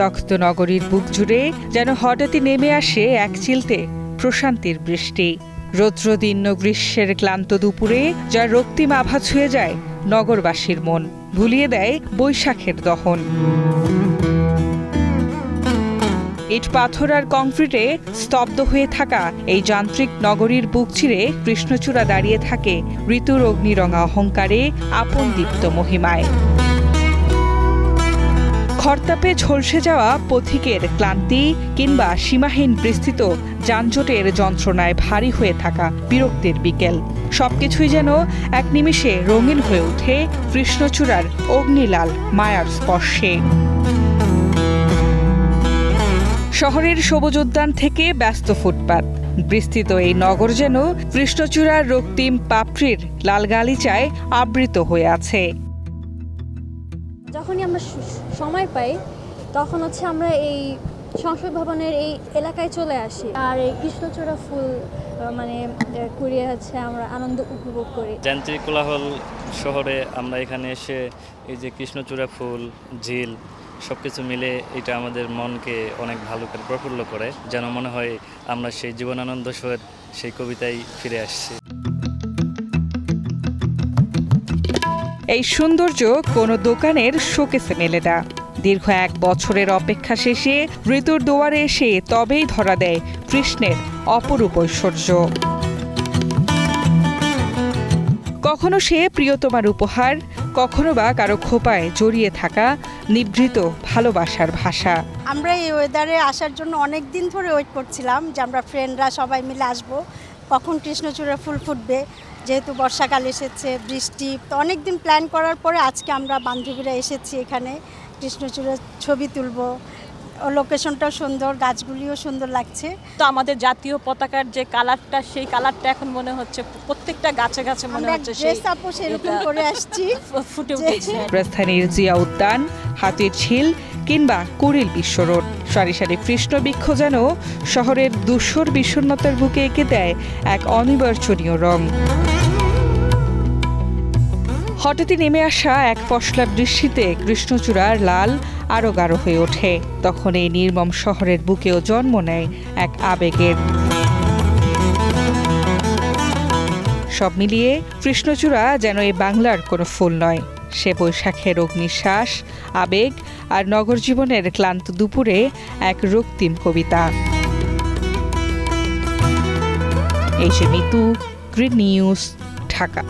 দগ্ধ নগরীর বুক জুড়ে যেন হঠাৎই নেমে আসে এক চিলতে প্রশান্তির বৃষ্টি। রৌদ্রদীর্ণ গ্রীষ্মের ক্লান্ত দুপুরে যার রক্তিম আভা ছুঁয়ে যায় নগরবাসীর মন, ভুলিয়ে দেয় বৈশাখের দহন। ইট পাথর আর কংক্রিটে স্তব্ধ হয়ে থাকা এই যান্ত্রিক নগরীর বুক চিরে কৃষ্ণচূড়া দাঁড়িয়ে থাকে ঋতুর অগ্নিরঙা অহংকারে, আপন দীপ্ত মহিমায়। খরতাপে ঝলসে যাওয়া পথিকের ক্লান্তি কিংবা সীমাহীন বিস্তৃত যানজটের যন্ত্রণায় ভারী হয়ে থাকা বিরক্তির বিকেল, সবকিছুই যেন এক নিমিষে রঙিন হয়ে ওঠে কৃষ্ণচূড়ার অগ্নিলাল মায়ার স্পর্শে। শহরের সবুজ উদ্যান থেকে ব্যস্ত ফুটপাত, বিস্তৃত এই নগর যেন কৃষ্ণচূড়ার রক্তিম পাপড়ির লাল গালিচায় আবৃত হয়ে আছে। যখনই আমরা সময় পাই তখন আমরা এই সংসদ ভবনের এই এলাকায় চলে আসি, আর এই কৃষ্ণচূড়া ফুল কুড়িয়ে আমরা আনন্দ উপভোগ করি। যান্ত্রিক কোলাহল শহরে আমরা এখানে এসে এই যে কৃষ্ণচূড়া ফুল, ঝিল সবকিছু মিলে এটা আমাদের মনকে অনেক ভালো করে প্রফুল্ল করে, যেন মনে হয় আমরা সেই জীবনানন্দ সহিত সেই কবিতায় ফিরে আসছি। এই সৌন্দর্য কোনো দোকানের শোকেসে মেলে না। দীর্ঘ 1 বছরের অপেক্ষা শেষে ঋতুর দুয়ারে এসে তবেই ধরা দেয় কৃষ্ণের অপরূপ ঐশ্বর্য। কখনো সে প্রিয়তমার উপহার, কখনো বা কারো খোপায় জড়িয়ে থাকা নিভৃত ভালোবাসার ভাষা। আমরা এই ওয়েদারে আসার জন্য অনেক দিন ধরে ওয়েট করছিলাম যে আমরা ফ্রেন্ডরা সবাই মিলে আসবো, কখন কৃষ্ণচূড়া ফুল ফুটবে। যেহেতু বর্ষাকাল এসেছে, বৃষ্টি, তো অনেক দিন প্ল্যান করার পরে আজকে আমরা বান্ধবীরা এসেছি এখানে কৃষ্ণচূড়ার ছবি তুলবো। লোকেশনটাও সুন্দর, গাছগুলিও সুন্দর লাগছে। তো আমাদের জাতীয় পতাকার যে কালারটা, সেই কালারটা এখন মনে হচ্ছে প্রত্যেকটা গাছে গাছে মনে হচ্ছে সেরকম করে আসছি, ফুটে উঠেছে। রাজধানীর জিয়া উদ্যান, হাতির ঝিল কিংবা কুড়িল বিশ্ব রোড, সারি সারি কৃষ্ণবৃক্ষ যেন শহরের ধূসর বিষণ্ণতার বুকে এঁকে দেয় এক অনির্বচনীয় রং। হঠাৎই নেমে আসা এক পশলা বৃষ্টিতে কৃষ্ণচূড়ার লাল আরো গাঢ় হয়ে ওঠে। তখন এই নির্মম শহরের বুকেও জন্ম নেয় এক আবেগের। সব মিলিয়ে কৃষ্ণচূড়া যেন এই বাংলার কোনো ফুল নয়, সে বৈশাখের অগ্নিশ্বাস, আবেগ আর নগর জীবনের ক্লান্ত দুপুরে এক রক্তিম কবিতা। এই যে মিতু, গ্রিন নিউজ, ঢাকা।